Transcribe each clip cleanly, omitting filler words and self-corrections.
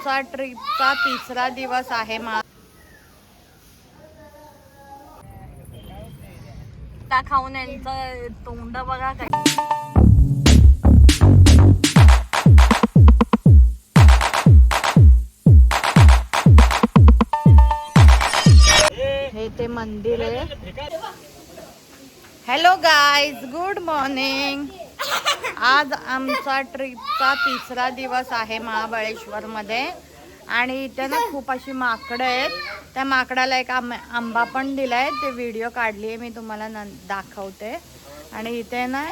ट्रिपचा तिसरा दिवस आहे. खाऊन यांचं तोंड बघा काय. हे ते मंदिर आहे. Hello guys, good morning. आज आमचा ट्रिपचा तिसरा दिवस आहे महाबळेश्वर मध्ये. आणि इथे ना खूप अशी माकडं आहेत. त्या माकडाला एक आंबा पण दिलाय. ते व्हिडिओ काढली आहे मी, तुम्हाला दाखवते. आणि इथे ना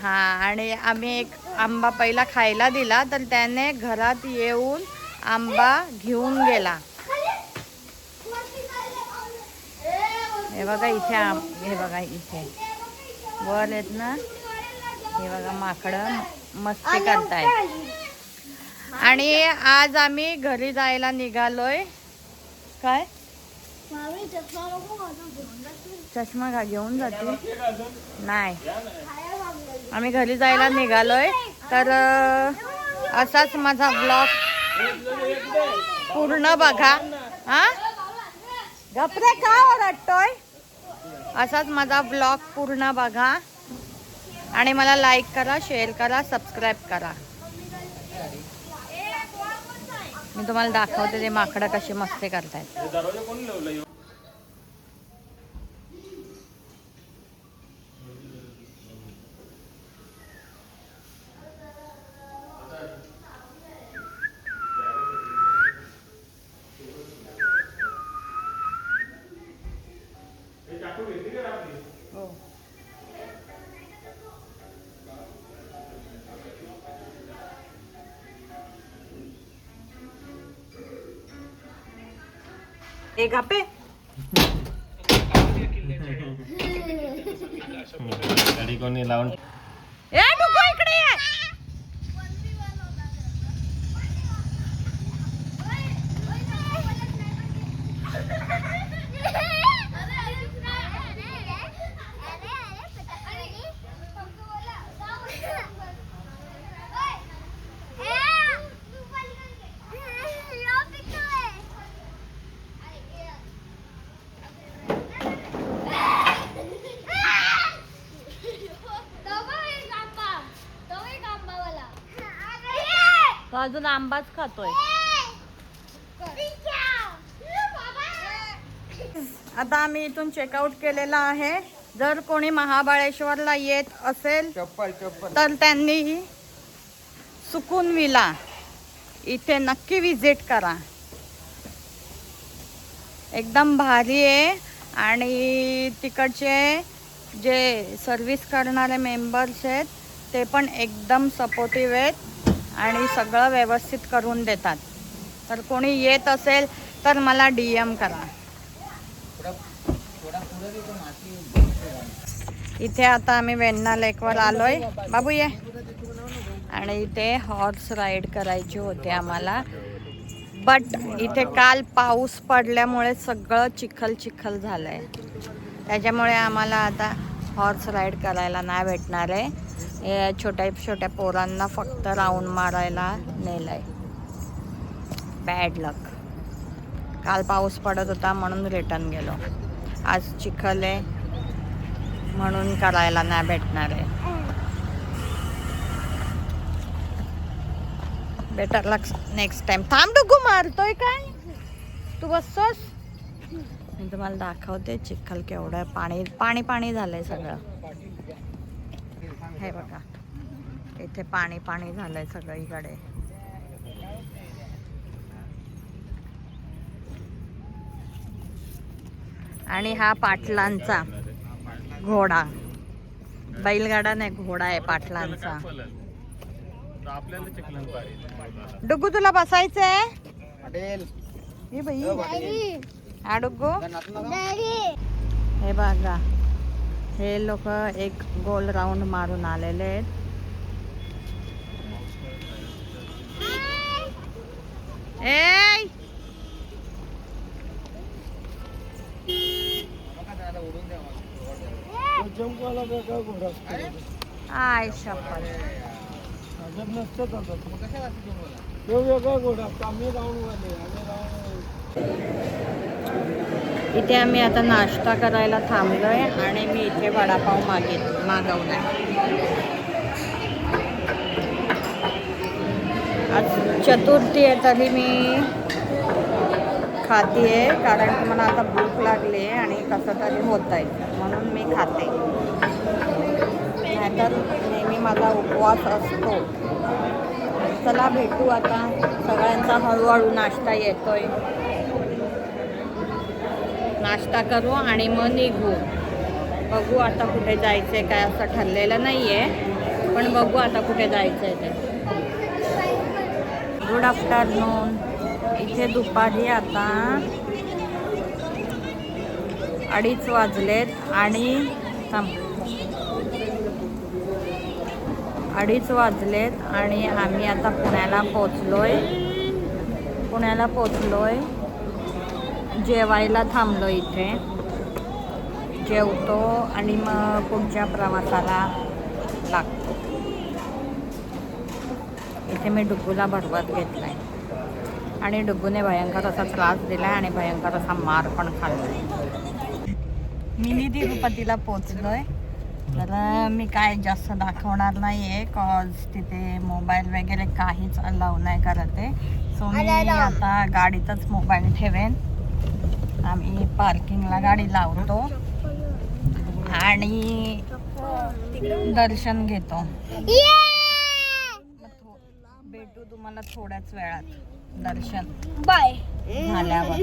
हा, आणि आम्ही एक आंबा पहिला खायला दिला तर त्याने घरात येऊन आंबा घेऊन गेला. हे बघा इथे, हे बघा इथे वर आहेत ना, हे बघा माकडं मस्ती करतायत. आणि आज आम्ही घरी जायला निघालोय. काय चष्मा का घेऊन जाते? नाही, आम्ही घरी जायला निघालोय. तर असाच माझा ब्लॉग पूर्ण बघा. हा गपरे का ओरडतोय? असाच माझा ब्लॉग पूर्ण बघा आणि मला लाईक करा, शेअर करा, सबस्क्राईब करा. मी तुम्हाला दाखवते ते माकडं कशी मस्ती करतायत. एक आपे गाडी कोणी लावून ए नको इकडे ये. तो अजून आंबाच खातोय. आता आम्ही इथून चेकआउट केलेला आहे. जर कोणी महाबळेश्वरला येत असेल तर त्यांनी सुकून विला इथे नक्की विजिट करा. एकदम भारी आहे. आणि तिकडचे जे सर्विस करणारे मेंबर्स आहेत ते पण एकदम सपोर्टिव्ह आहेत आणि सगळं व्यवस्थित करून देतात. तर कोणी येत असेल तर मला DM करा. इथे आता आम्ही वेण्णा लेकवर आलोय. बाबू ये. आणि इथे हॉर्स राईड करायची होते आम्हाला, बट इथे काल पाऊस पडल्यामुळे सगळं चिखल चिखल झालंय. त्याच्यामुळे आम्हाला आता हॉर्स राईड करायला नाही भेटणार आहे. छोट्या छोट्या पोरांना फक्त राऊंड मारायला नेलंय. बॅड लक. काल पाऊस पडत होता म्हणून रिटर्न गेलो. आज चिखल आहे म्हणून करायला नाही भेटणार आहे. बेटर लक नेक्स्ट टाइम. थांब डुगू, मारतोय काय तू? बसतोस? मी तुम्हाला दाखवते चिखल केवढं पाणी पाणी पाणी झालंय सगळं. हे बघा इथे पाणी पाणी झालंय सगळीकडे. आणि हा पाटलांचा घोडा, बैलगाडा नाही घोडा आहे पाटलांचा. डुगू तुला बसायचंय? हा डुगू. हे बघा हे लोक एक गोल राऊंड मारून आलेले आहेत. ए आय शपथ. इथे आम्ही आता नाश्ता करायला थांबलोय आणि मी इथे वडापाव मागवलाय. आज चतुर्थी आहे तरी मी खाते कारण की मला आता भूक लागली आहे आणि कसं तरी होत आहे म्हणून मी खाते. नाहीतर नेहमी माझा उपवास असतो. चला भेटू आता. सगळ्यांचा हळूहळू नाश्ता येतोय. नाश्ता करू आणि मग निघू. बघू आता कुठे जायचं आहे. काय असं ठरलेलं नाही आहे पण बघू आता कुठे जायचं आहे ते. Good afternoon. इथे दुपारी आता 2:30 वाजलेत आणि 2:30 वाजलेत आणि आम्ही आता पुण्याला पोचलोय. जेवायला थांबलो इथे. जेवतो आणि मग पुढच्या प्रवासाला लागतो. इथे मी डुग्गूला भरवत घेतलाय आणि डुग्गूने भयंकर असा त्रास दिलाय आणि भयंकर असा मार पण खाल्लाय. मिनी तिरुपतीला पोचलोय. तर मी काय जास्त दाखवणार नाही आहे कॉज तिथे मोबाईल वगैरे काहीच अलाव नाही करत आहे. सो मी आता गाडीतच मोबाईल ठेवेन. आम्ही पार्किंगला गाडी लावतो आणि दर्शन घेतो. भेटू तुम्हाला थोड्याच वेळात दर्शन झाल्यावर.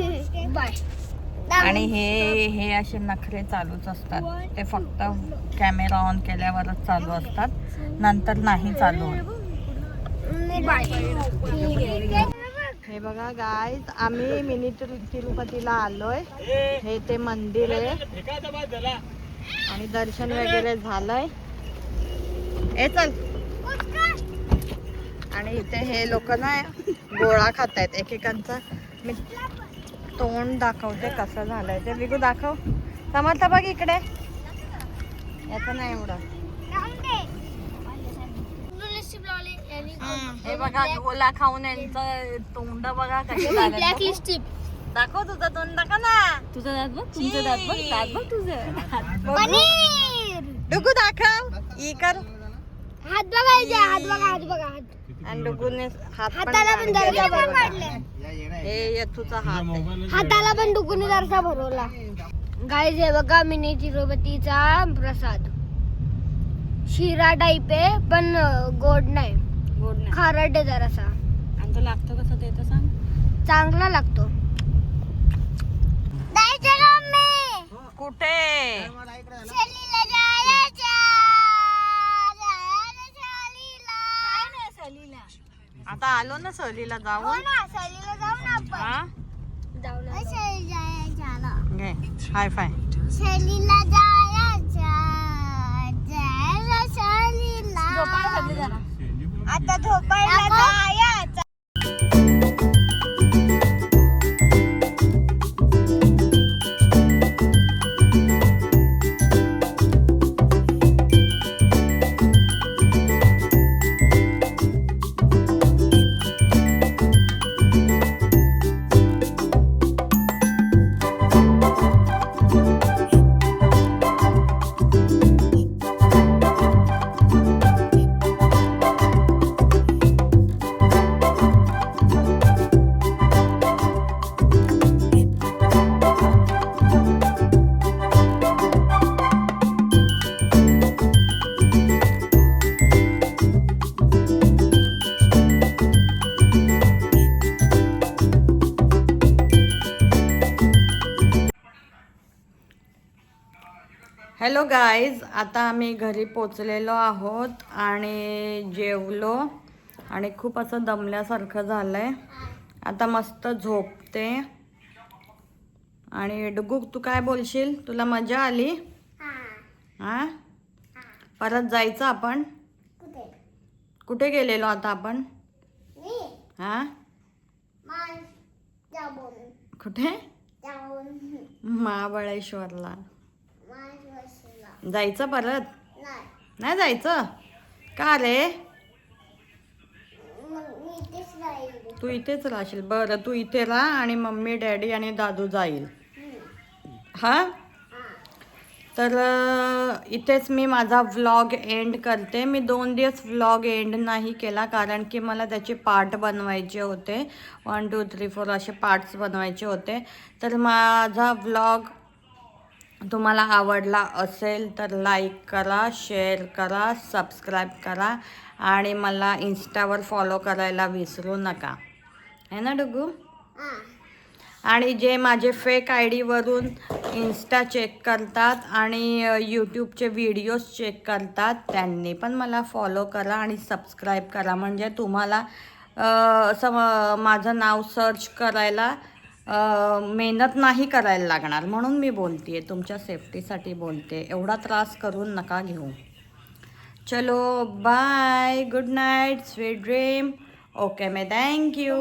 आणि हे असे नखरे चालूच असतात. ते फक्त कॅमेरा ऑन केल्यावरच चालू असतात, नंतर नाही चालू होत. हे बघा गाईज, आम्ही मिनी तिरुपतीला आलोय. हे ते मंदिर आहे आणि दर्शन वगैरे झालंय. ए चल. आणि इथे हे लोक ना गोळा खात आहेत एकेकांचा. मी तोंड दाखवते कसं झालंय ते. विगू दाखव. समजतं बघ इकडे. याचं नाही एवढं. हे बघा गोला खाऊन यांचं तोंड बघा कसे झाले. दाखव तुझं तोंड. दाखव ना तुझं दात बघ. तुझं दात बघ. दात बघ तुझं. डुगू दाखव. ई कर. हात बघायचे. हात बघा. हात बघा. आणि डुगूने हाताला पण दर्जा भरवला. हे यथूचा हात आहे. हाताला पण डुगूने दर्जा भरवला. गाईज हे बघा मिनी तिरुपतीचा प्रसाद. शिरा टाईप आहे पण गोड नाही. खारट आहे जरासा. आणि तो लागतो कसं ते तर सांग. चांगला लागतो. कुठे? आता आलो ना सहलीला जाऊन. घे हाय फाय. आता झोपायला जायचं. हॅलो गाईज, आता आम्ही घरी पोचलेलो आहोत आणि जेवलो आणि खूप असं दमल्यासारखं झालंय. आता मस्त झोपते. आणि डुगू तू काय बोलशील? तुला मजा आली? हां. परत जायचं आपण? कुठे गेलेलो आता आपण? हां. कुठे? महाबळेश्वरला. जायचं परत? नाही जायचं का रे? तू इथेच राहशील. बरं, तू इथे राहा आणि मम्मी डॅडी आणि दादू जाईल. हां, तर इथेच मी माझा व्लॉग एंड करते. मी 2 दिवस व्लॉग एंड नाही केला कारण की मला त्याचे पार्ट बनवायचे होते. 1 2 3 4 असे पार्ट्स बनवायचे होते. तर माझा व्लॉग तुम्हाला आवडला असेल तर लाईक करा, शेअर करा, सबस्क्राईब करा आणि मला इंस्टावर फॉलो करायला विसरू नका. है ना डुगू? आणि जे माझे फेक आय डीवरून इन्स्टा चेक करतात आणि यूट्यूबचे व्हिडिओज चेक करतात त्यांनी पण मला फॉलो करा आणि सबस्क्राईब करा. म्हणजे तुम्हाला माझं नाव सर्च करायला मेहनत नाही करायला लागणार. म्हणून मी बोलते आहे, तुमच्या सेफ्टीसाठी बोलते. एवढा त्रास करून नका घेऊ. चलो bye, good night, sweet dream. Okay, मे थँक यू.